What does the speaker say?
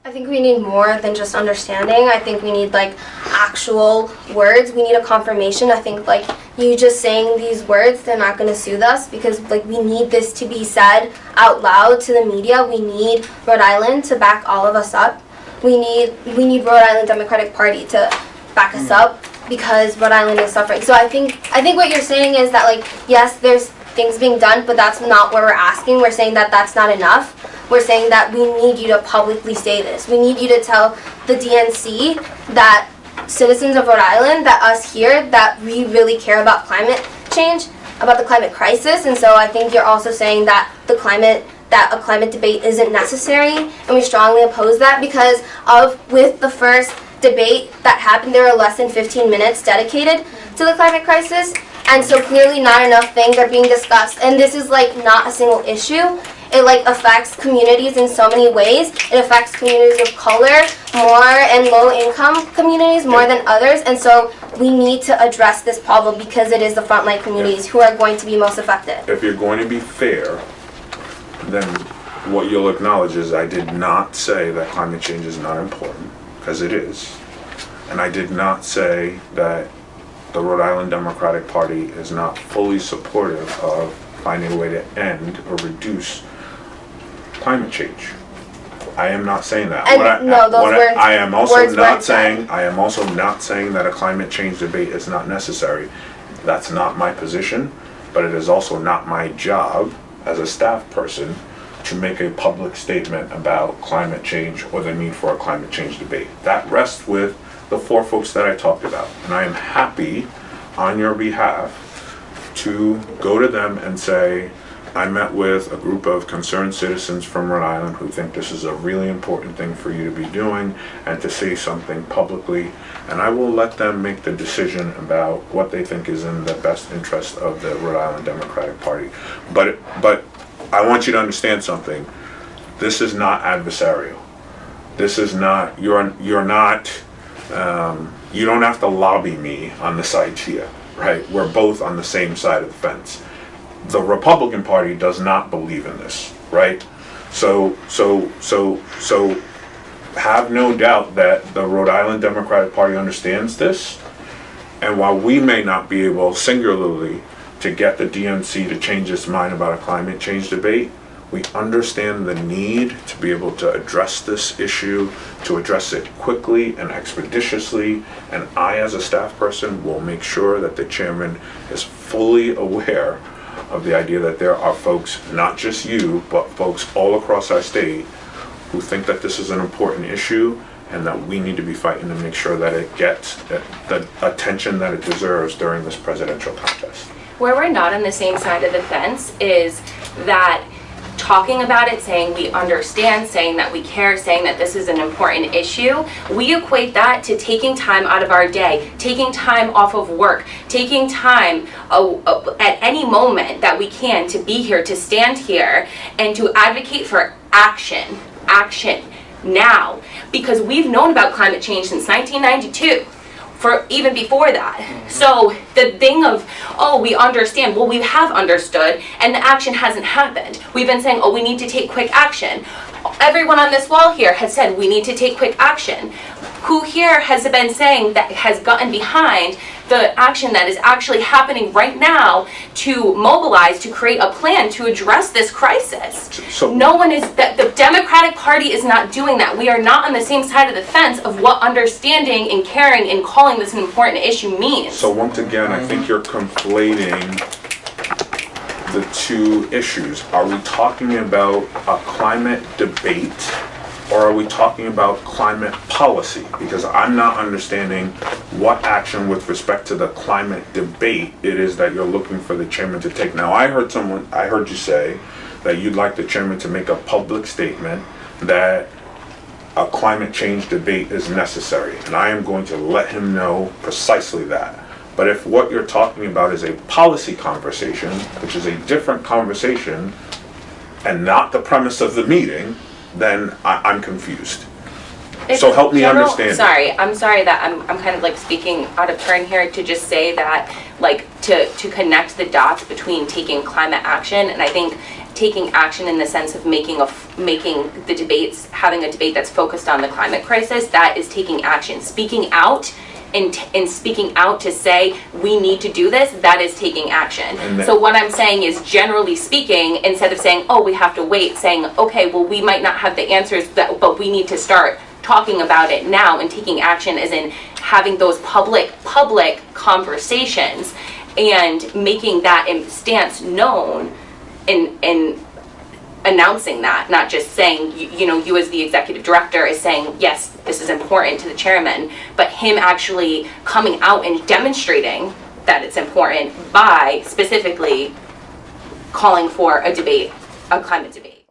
I think we need more than just understanding. I think we need like actual words. We need a confirmation. I think like you just saying these words, they're not going to soothe us, because like we need this to be said out loud to the media. We need Rhode Island to back all of us up. We need Rhode Island Democratic Party to back us up, because Rhode Island is suffering. So I think what you're saying is that like, yes, there's things being done, but that's not what we're asking. We're saying that that's not enough. We're saying that we need you to publicly say this. We need you to tell the DNC that citizens of Rhode Island, that us here, that we really care about climate change, about the climate crisis. And so I think you're also saying that a climate debate isn't necessary, and we strongly oppose that, because with the first debate that happened, there were less than 15 minutes dedicated to the climate crisis, and so clearly not enough things are being discussed. And this is like not a single issue. It like affects communities in so many ways. It affects communities of color more, and low-income communities more than others. And so we need to address this problem, because it is the frontline communities who are going to be most affected. If you're going to be fair, then what you'll acknowledge is I did not say that climate change is not important, because it is. And I did not say that the Rhode Island Democratic Party is not fully supportive of finding a way to end or reduce climate change. I am not saying that. I am also not saying that a climate change debate is not necessary. That's not my position, but it is also not my job as a staff person to make a public statement about climate change or the need for a climate change debate. That rests with the four folks that I talked about, and I am happy on your behalf to go to them and say, I met with a group of concerned citizens from Rhode Island who think this is a really important thing for you to be doing, and to say something publicly, and I will let them make the decision about what they think is in the best interest of the Rhode Island Democratic Party. But I want you to understand something. This is not adversarial. This is not, you're not, you don't have to lobby me on the side here, right? We're both on the same side of the fence. The Republican Party does not believe in this, right? So have no doubt that the Rhode Island Democratic Party understands this. And while we may not be able singularly to get the DNC to change its mind about a climate change debate, we understand the need to be able to address this issue, to address it quickly and expeditiously, and I as a staff person will make sure that the chairman is fully aware of the idea that there are folks, not just you, but folks all across our state who think that this is an important issue, and that we need to be fighting to make sure that it gets the attention that it deserves during this presidential contest. Where we're not on the same side of the fence is that talking about it, saying we understand, saying that we care, saying that this is an important issue, we equate that to taking time out of our day, taking time off of work, taking time at any moment that we can to be here, to stand here, and to advocate for action now. Because we've known about climate change since 1992. For even before that. So the thing of, oh, we understand, well, we have understood, and the action hasn't happened. We've been saying, oh, we need to take quick action. Everyone on this wall here has said we need to take quick action. Who here has been saying that has gotten behind the action that is actually happening right now to mobilize, to create a plan to address this crisis? So no one is, the Democratic Party is not doing that. We are not on the same side of the fence of what understanding and caring and calling this an important issue means. So once again, I think you're conflating the two issues. Are we talking about a climate debate, or are we talking about climate policy? Because I'm not understanding what action with respect to the climate debate it is that you're looking for the chairman to take. Now, I heard you say that you'd like the chairman to make a public statement that a climate change debate is necessary, and I am going to let him know precisely that. But if what you're talking about is a policy conversation, which is a different conversation and not the premise of the meeting, then I'm confused. It's So a help me understand. Sorry, I'm sorry that I'm kind of like speaking out of turn here to just say that, like, to connect the dots between taking climate action, and I think taking action in the sense of making the debates, having a debate that's focused on the climate crisis, that is taking action. Speaking out and speaking out to say we need to do this, that is taking action. So what I'm saying is, generally speaking, instead of saying, oh, we have to wait, saying, okay, well, we might not have the answers, but we need to start talking about it now, and taking action as in having those public conversations and making that stance known, and announcing that, not just saying, you as the executive director is saying, yes, this is important to the chairman, but him actually coming out and demonstrating that it's important by specifically calling for a debate, a climate debate.